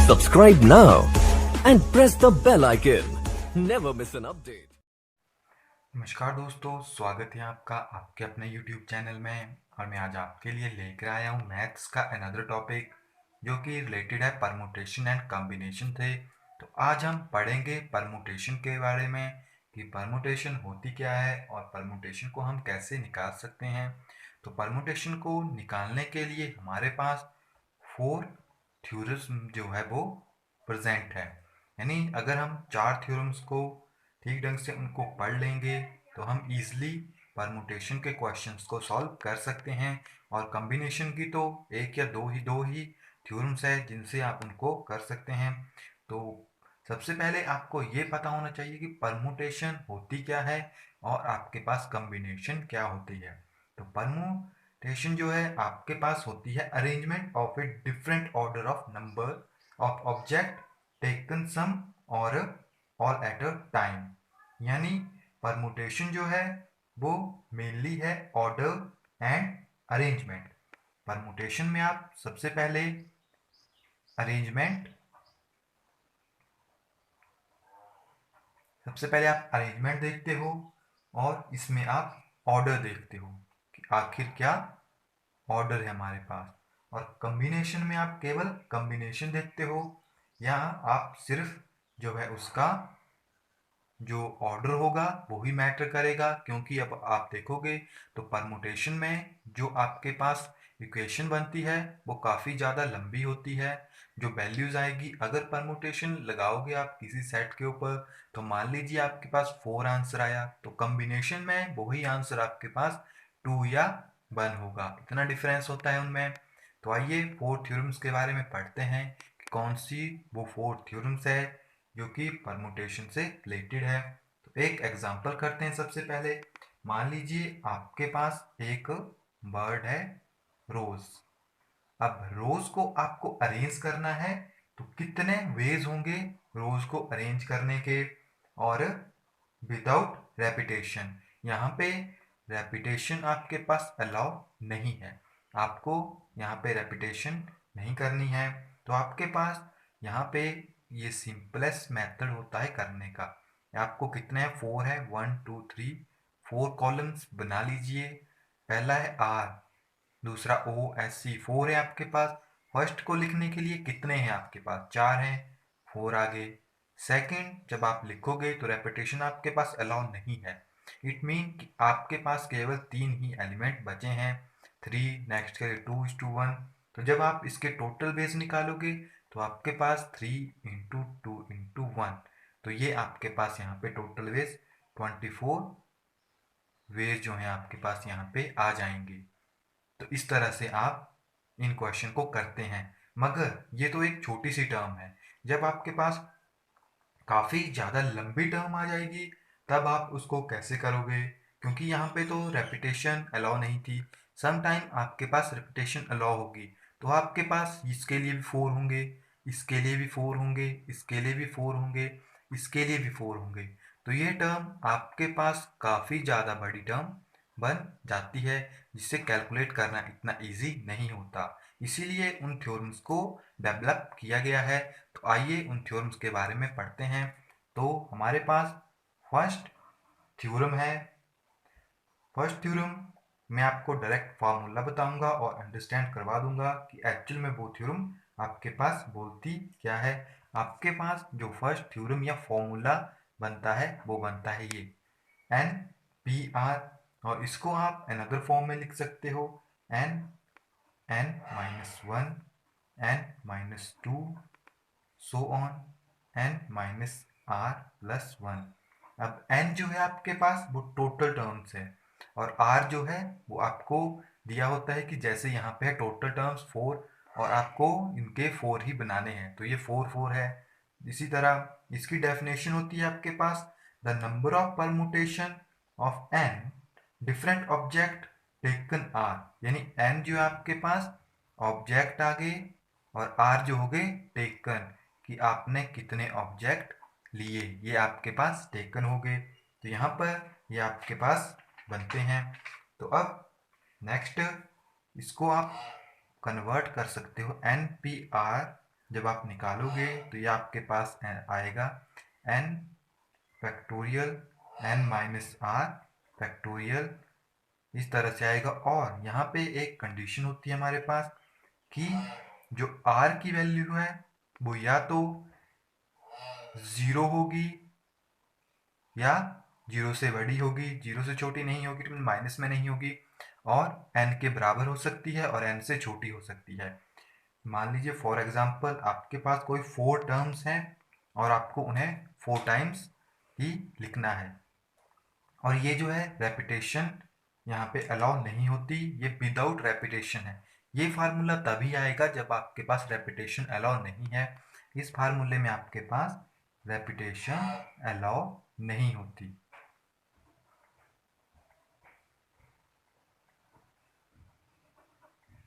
Subscribe now and press the bell icon. Never miss an update. नमस्कार दोस्तों, स्वागत है आपका आपके अपने YouTube चैनल में। और मैं आज आपके लिए लेकर आया हूँ मैथ्स का अनदर टॉपिक जो कि रिलेटेड है परमुटेशन एंड कॉम्बिनेशन से। तो आज हम पढ़ेंगे परमुटेशन के बारे में कि परमुटेशन होती क्या है और परमुटेशन को हम कैसे निकाल सकते हैं। तो परमुटेशन को निकालने के लिए हमारे पास 4 थ्योरम्स जो है वो प्रेजेंट है। यानी अगर हम 4 थ्योरम्स को ठीक ढंग से उनको पढ़ लेंगे तो हम इजीली परमुटेशन के क्वेश्चंस को सॉल्व कर सकते हैं। और कॉम्बिनेशन की तो एक या दो ही थ्योरम्स है जिनसे आप उनको कर सकते हैं। तो सबसे पहले आपको ये पता होना चाहिए कि परमुटेशन होती क्या है और आपके पास कॉम्बिनेशन क्या होती है। तो परमुटेशन जो है आपके पास होती है arrangement of a different order of number of object taken some और ऑल एट अ टाइम। यानी परमुटेशन जो है वो मेनली है ऑर्डर एंड अरेंजमेंट। परमुटेशन में आप सबसे पहले अरेंजमेंट आप अरेंजमेंट देखते हो और इसमें आप ऑर्डर देखते हो कि आखिर क्या ऑर्डर है हमारे पास। और कॉम्बिनेशन में आप केवल कॉम्बिनेशन देखते हो या आप सिर्फ जो है उसका जो ऑर्डर होगा वो ही मैटर करेगा। क्योंकि अब आप देखोगे तो परमुटेशन में जो आपके पास इक्वेशन बनती है वो काफ़ी ज़्यादा लंबी होती है। जो वैल्यूज़ आएगी अगर परमुटेशन लगाओगे आप किसी सेट के ऊपर तो मान लीजिए आपके पास 4 आंसर आया तो कॉम्बिनेशन में वही आंसर आपके पास 2 या 1 होगा। इतना डिफरेंस होता है उनमें। तो आइए 4 थ्योरम्स के बारे में पढ़ते हैं कि कौन सी वो 4 थ्योरम्स है जो कि परमुटेशन से रिलेटेड है। तो एक एग्जांपल करते हैं। सबसे पहले मान लीजिए आपके पास एक बर्ड है रोज। अब रोज को आपको अरेंज करना है तो कितने वेज होंगे रोज को अरेंज करने के। और विदाउट रेपिटेशन, यहाँ पे रेपिटेशन आपके पास अलाउ नहीं है, आपको यहाँ पे रेपिटेशन नहीं करनी है। तो आपके पास यहाँ पे ये सिंपलेस्ट मेथड होता है करने का। आपको कितने हैं 4 है 1 2 3 4 कॉलम्स बना लीजिए। पहला है आर, दूसरा ओ एस सी 4 है आपके पास। फर्स्ट को लिखने के लिए कितने हैं आपके पास 4 हैं 4 आगे। सेकंड जब आप लिखोगे तो रेपिटेशन आपके पास अलाउ नहीं है। इट मीन कि आपके पास केवल 3 ही एलिमेंट बचे हैं 3 नेक्स्ट के 2:1। तो जब आप इसके टोटल बेस निकालोगे तो आपके पास 3 इंटू 2:1। तो ये आपके पास यहाँ पे टोटल बेस 24 वेज जो है आपके पास यहाँ पे आ जाएंगे। तो इस तरह से आप इन क्वेश्चन को करते हैं। मगर ये तो एक छोटी सी टर्म है। जब आपके पास काफ़ी ज़्यादा लंबी टर्म आ जाएगी तब आप उसको कैसे करोगे, क्योंकि यहाँ पे तो रेपिटेशन अलाउ नहीं थी। सम टाइम आपके पास रेपिटेशन अलाउ होगी तो आपके पास इसके लिए भी 4 होंगे, इसके लिए भी 4 होंगे, इसके लिए भी 4 होंगे, इसके लिए भी 4 होंगे। तो ये टर्म आपके पास काफ़ी ज़्यादा बड़ी टर्म बन जाती है जिससे कैलकुलेट करना इतना इजी नहीं होता। इसीलिए उन थ्योरम्स को डेवलप किया गया है। तो आइए उन थ्योरम्स के बारे में पढ़ते हैं। तो हमारे पास फर्स्ट थ्योरम है। फर्स्ट थ्योरम मैं आपको डायरेक्ट फार्मूला बताऊंगा और अंडरस्टैंड करवा दूंगा कि एक्चुअल में वो थ्योरम आपके पास बोलती क्या है। आपके पास जो फर्स्ट थ्योरम या फॉर्मूला बनता है वो बनता है ये एन पी आर। और इसको आप अनदर फॉर्म में लिख सकते हो N n-1 n-2 so on n-r+1। अब n जो है आपके पास वो टोटल टर्म्स है और r जो है वो आपको दिया होता है कि जैसे यहाँ पे है टोटल टर्म्स 4 और आपको इनके 4 ही बनाने हैं तो ये 4 4 है। इसी तरह इसकी डेफिनेशन होती है आपके पास the number of permutation of n different object taken r। यानी n जो है आपके पास ऑब्जेक्ट आ गए और r जो हो गए टेकन, कि आपने कितने ऑब्जेक्ट लिए, ये आपके पास टेकन हो गए। तो यहाँ पर ये आपके पास बनते हैं। तो अब नेक्स्ट इसको आप कन्वर्ट कर सकते हो एन पी आर जब आप निकालोगे तो ये आपके पास आएगा n factorial n minus R factorial, इस तरह से आएगा। और यहाँ पे एक कंडीशन होती है हमारे पास कि जो r की वैल्यू है वो या तो 0 होगी या 0 से बड़ी होगी, 0 से छोटी नहीं होगी, तो माइनस में नहीं होगी, और n के बराबर हो सकती है और n से छोटी हो सकती है। मान लीजिए फॉर एग्जांपल आपके पास कोई 4 टर्म्स हैं और आपको उन्हें 4 टाइम्स ही लिखना है, और ये जो है रेपिटेशन यहाँ पे अलाउ नहीं होती, ये विदाउट रेपिटेशन है। ये फार्मूला तभी आएगा जब आपके पास रेपिटेशन अलाउ नहीं है। इस फार्मूले में आपके पास रेपिटेशन अलाउ नहीं होती।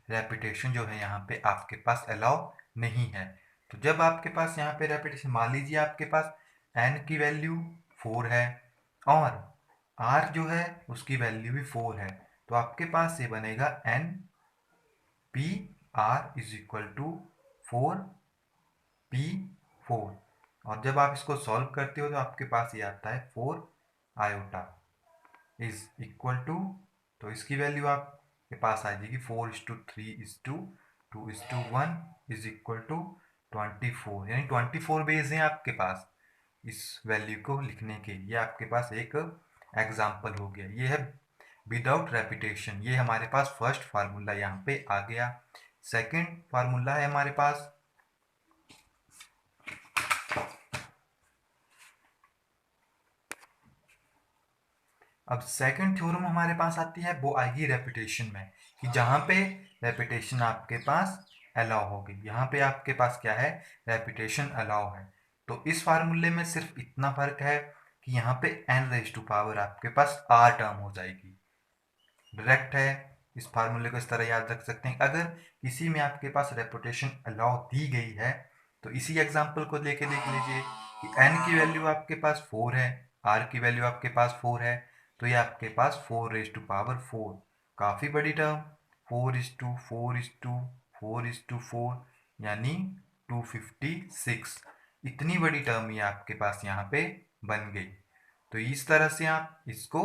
रेपिटेशन जो है यहाँ पे आपके पास अलाउ नहीं है। तो जब आपके पास यहाँ पे रेपिटेशन, मान लीजिए आपके पास n की वैल्यू 4 है और r जो है उसकी वैल्यू भी 4 है, तो आपके पास ये बनेगा n p r is equal to 4p4। और जब आप इसको सॉल्व करते हो तो आपके पास ये आता है 4 आयोटा इज इक्वल टू, तो इसकी वैल्यू आपके पास आ जाएगी 4:3:2:1 इज इक्वल टू 24, यानी 24 वेज हैं आपके पास इस वैल्यू को लिखने के। ये आपके पास एक एग्जाम्पल हो गया। ये है विदाउट रेपिटेशन। ये हमारे पास फर्स्ट फार्मूला यहाँ पे आ गया। सेकंड फार्मूला है हमारे पास, अब सेकंड थ्योरम हमारे पास आती है, वो आएगी रेपिटेशन में, कि जहां पे रेपिटेशन आपके पास अलाउ होगी। यहाँ पे आपके पास क्या है, रेपिटेशन अलाउ है। तो इस फार्मूले में सिर्फ इतना फर्क है कि यहाँ पे n रेज टू पावर आपके पास r टर्म हो जाएगी। डायरेक्ट है, इस फार्मूले को इस तरह याद रख सकते हैं। अगर किसी में आपके पास रेपिटेशन अलाउ दी गई है तो इसी एग्जाम्पल को लेके देख लीजिए कि n की वैल्यू आपके पास 4 है, r की वैल्यू आपके पास 4 है, तो ये आपके पास 4⁴ काफ़ी बड़ी टर्म, 4:4:4 यानी 256। इतनी बड़ी टर्म ये आपके पास यहाँ पे बन गई। तो इस तरह से आप इसको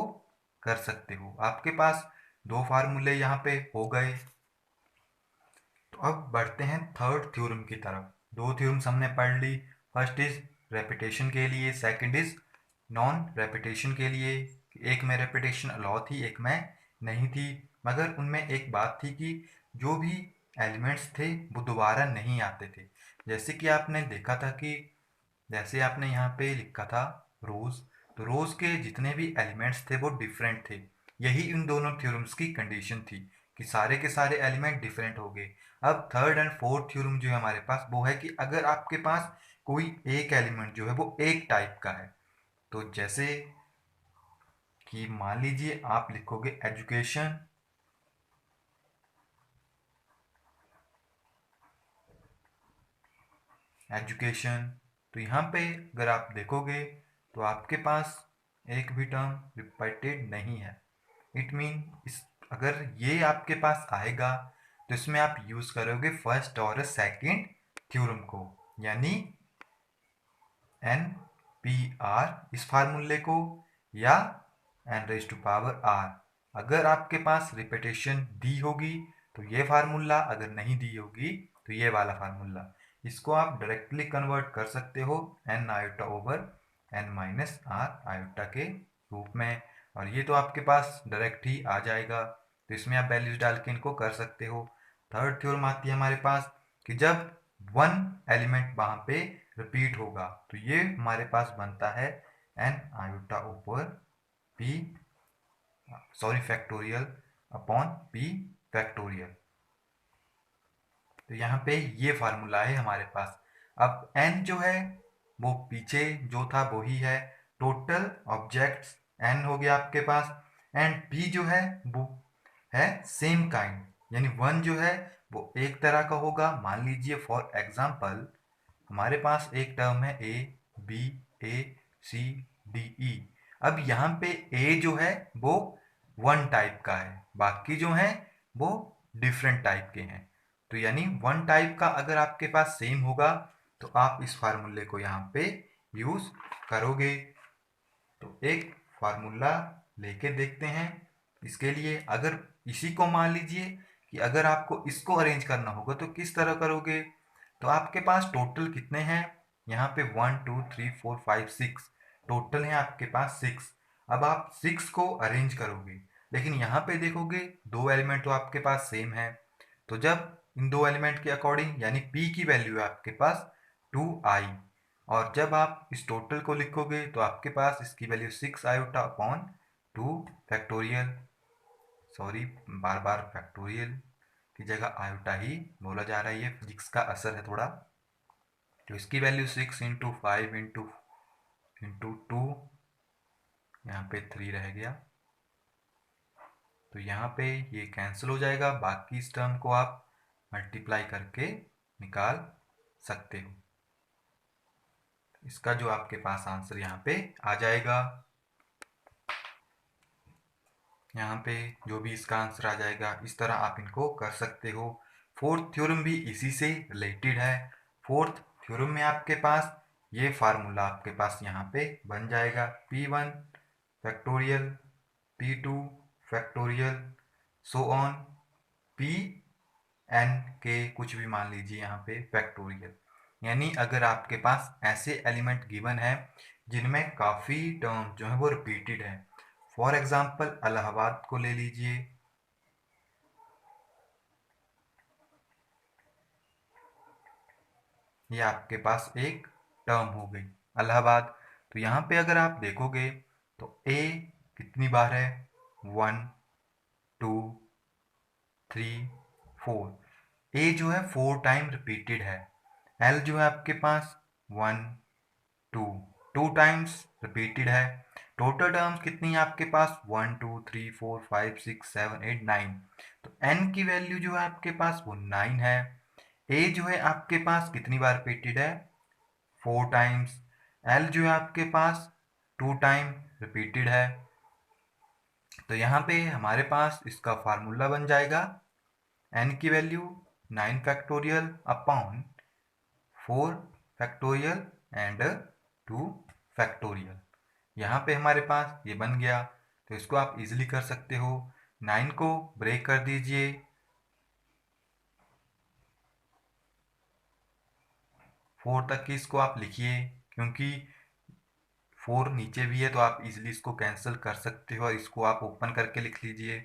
कर सकते हो। आपके पास 2 फार्मूले यहाँ पे हो गए। तो अब बढ़ते हैं थर्ड थ्योरम की तरफ। 2 थ्योरम्स हमने पढ़ ली। फर्स्ट इज रेपिटेशन के लिए, सेकंड इज नॉन रेपिटेशन के लिए। एक में रेपिटेशन अलाउ थी, एक में नहीं थी, मगर उनमें एक बात थी कि जो भी एलिमेंट्स थे वो दोबारा नहीं आते थे। जैसे कि आपने देखा था कि जैसे आपने यहाँ पे लिखा था रोज, तो रोज के जितने भी एलिमेंट्स थे वो डिफरेंट थे। यही इन दोनों थ्योरम्स की कंडीशन थी कि सारे के सारे एलिमेंट डिफरेंट हो गए। अब थर्ड एंड फोर्थ थ्योरम जो है हमारे पास वो है कि अगर आपके पास कोई एक एलिमेंट जो है वो एक टाइप का है, तो जैसे कि मान लीजिए आप लिखोगे एजुकेशन, एजुकेशन, तो यहाँ पे अगर आप देखोगे तो आपके पास एक भी टर्म रिपीटेड नहीं है। इट मीन इस अगर ये आपके पास आएगा तो इसमें आप यूज करोगे फर्स्ट और सेकंड थ्योरम को, यानी एन पी आर इस फार्मूले को या n⁻r। अगर आपके पास रिपीटेशन दी होगी तो ये फार्मूला, अगर नहीं दी होगी तो ये वाला फार्मूला। इसको आप डायरेक्टली कन्वर्ट कर सकते हो n iota over n minus r iota के रूप में, और ये तो आपके पास डायरेक्ट ही आ जाएगा। तो इसमें आप वैल्यूज डाल के इनको कर सकते हो। थर्ड थ्योरम आती है हमारे पास कि जब वन एलिमेंट वहां पे रिपीट होगा तो ये हमारे पास बनता है n iota over p factorial upon p factorial. तो यहाँ पे ये फार्मूला है हमारे पास। अब n जो है वो पीछे जो था वही है, टोटल ऑब्जेक्ट्स n हो गया आपके पास, एंड p जो है वो है सेम काइंड, यानी 1 जो है वो एक तरह का होगा। मान लीजिए फॉर एग्जांपल हमारे पास एक टर्म है a b a c d e। अब यहाँ पे a जो है वो 1 टाइप का है, बाकी जो है वो डिफरेंट टाइप के हैं। तो यानी वन टाइप का अगर आपके पास सेम होगा तो आप इस फार्मूले को यहाँ पे यूज करोगे। तो एक फार्मूला लेके देखते हैं। इसके लिए अगर इसी को मान लीजिए कि अगर आपको इसको अरेंज करना होगा तो किस तरह करोगे। तो आपके पास टोटल कितने हैं, यहाँ पे 1 2 3 4 5 6 टोटल है आपके पास 6। अब आप 6 को अरेंज करोगे, लेकिन यहाँ पे देखोगे दो एलिमेंट तो आपके पास सेम है। तो जब इन दो एलिमेंट के अकॉर्डिंग यानी p की वैल्यू है आपके पास 2i, और जब आप इस टोटल को लिखोगे तो आपके पास इसकी value 6 iota upon 2 factorial, sorry बार बार फैक्टोरियल की जगह आयोटा ही बोला जा रहा है, ये फिजिक्स का असर है थोड़ा। तो इसकी वैल्यू 6 इंटू 5 इंटू 2, यहाँ पे 3 रह गया। तो यहाँ पे ये कैंसिल हो जाएगा, बाकी इस टर्म को आप मल्टीप्लाई करके निकाल सकते हो। इसका जो आपके पास आंसर यहाँ पे आ जाएगा, यहाँ पे जो भी इसका आंसर आ जाएगा, इस तरह आप इनको कर सकते हो। फोर्थ थ्योरम भी इसी से रिलेटेड है। फोर्थ थ्योरम में आपके पास ये फार्मूला आपके पास यहाँ पे बन जाएगा, p1 factorial p2 factorial so on pn के कुछ भी मान लीजिए यहाँ पे फैक्टोरियल। यानी अगर आपके पास ऐसे एलिमेंट गिवन है जिनमें काफ़ी टर्म जो है वो रिपीटेड है, फॉर एग्जाम्पल इलाहाबाद को ले लीजिए। ये आपके पास एक टर्म हो गई इलाहाबाद। तो यहाँ पे अगर आप देखोगे तो ए कितनी बार है, 1 2 3 4। ए जो है 4 टाइम रिपीटेड है। एल जो है आपके पास 1 2 टाइम्स रिपीटेड है। टोटल टर्म्स कितनी है आपके पास, 1 2 3 4 5 6 7 8 9। तो एन की वैल्यू जो है आपके पास वो 9 है। ए जो है आपके पास कितनी बार रिपीटेड है, 4 टाइम्स। एल जो है आपके पास 2 टाइम रिपीटेड है। तो यहाँ पे हमारे पास इसका फार्मूला बन जाएगा, एन की value 9 factorial upon 4 factorial and 2 factorial. यहाँ पे हमारे पास ये बन गया। तो इसको आप इजीली कर सकते हो। 9 को ब्रेक कर दीजिए, 4 तक की इसको आप लिखिए, क्योंकि 4 नीचे भी है तो आप इजीली इसको कैंसिल कर सकते हो, और इसको आप ओपन करके लिख लीजिए।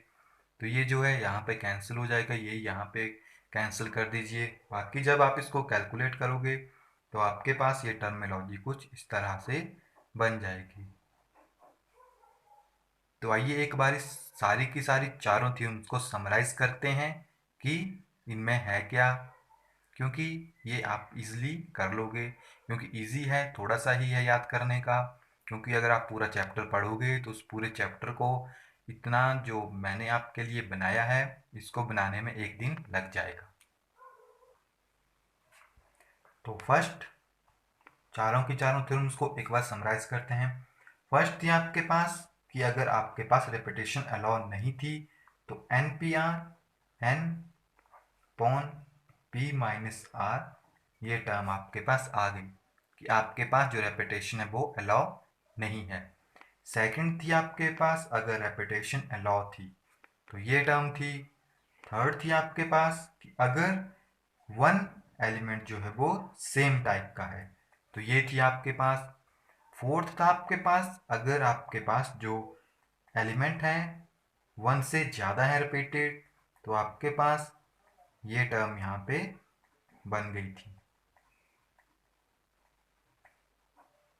तो ये जो है यहाँ पे कैंसिल हो जाएगा, ये यहाँ पे कैंसिल कर दीजिए। बाकी जब आप इसको कैलकुलेट करोगे तो आपके पास ये टर्मिनोलॉजी कुछ इस तरह से बन जाएगी। तो आइए एक बार इस सारी की सारी चारों थ्योरम्स को समराइज करते हैं कि इनमें है क्या, क्योंकि ये आप इजीली कर लोगे, क्योंकि इजी है, थोड़ा सा ही है याद करने का। क्योंकि अगर आप पूरा चैप्टर पढ़ोगे तो उस पूरे चैप्टर को इतना जो मैंने आपके लिए बनाया है इसको बनाने में एक दिन लग जाएगा। तो फर्स्ट चारों की चारों थ्योरम्स को एक बार समराइज करते हैं। फर्स्ट थी आपके पास कि अगर आपके पास रेपिटेशन अलाउ नहीं थी तो N P R N upon P minus R ये टर्म आपके पास आ गई कि आपके पास जो रेपिटेशन है वो अलाउ नहीं है। सेकंड थी आपके पास अगर रेपिटेशन अलाउ थी तो ये टर्म थी। थर्ड थी आपके पास कि अगर वन एलिमेंट जो है वो सेम टाइप का है तो ये थी आपके पास। फोर्थ था आपके पास अगर आपके पास जो एलिमेंट है वन से ज़्यादा है रिपीटेड तो आपके पास ये टर्म यहाँ पे बन गई थी,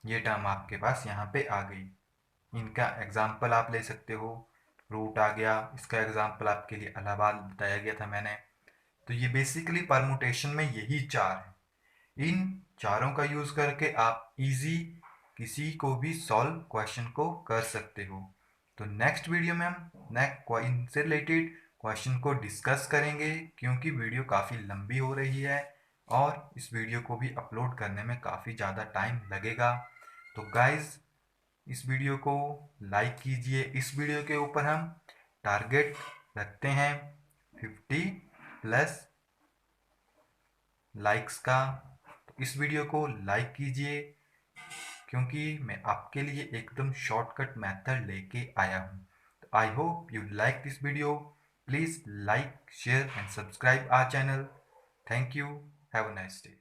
ये टर्म आपके पास यहाँ पे आ गई। इनका एग्जाम्पल आप ले सकते हो, रूट आ गया, इसका एग्जाम्पल आपके लिए इलाहाबाद बताया गया था मैंने। तो ये बेसिकली परमुटेशन में यही चार है। इन चारों का यूज़ करके आप इजी किसी को भी सॉल्व क्वेश्चन को कर सकते हो। तो नेक्स्ट वीडियो में हम नेक्स्ट इनसे रिलेटेड क्वेश्चन को डिस्कस करेंगे, क्योंकि वीडियो काफ़ी लंबी हो रही है और इस वीडियो को भी अपलोड करने में काफ़ी ज़्यादा टाइम लगेगा। तो गाइज़ इस वीडियो को लाइक कीजिए। इस वीडियो के ऊपर हम टारगेट रखते हैं 50 प्लस लाइक्स का, तो इस वीडियो को लाइक कीजिए, क्योंकि मैं आपके लिए एकदम शॉर्टकट मेथड लेके आया हूँ। तो I hope you like this video. Please like, share and subscribe our channel. Thank you. Have a nice day.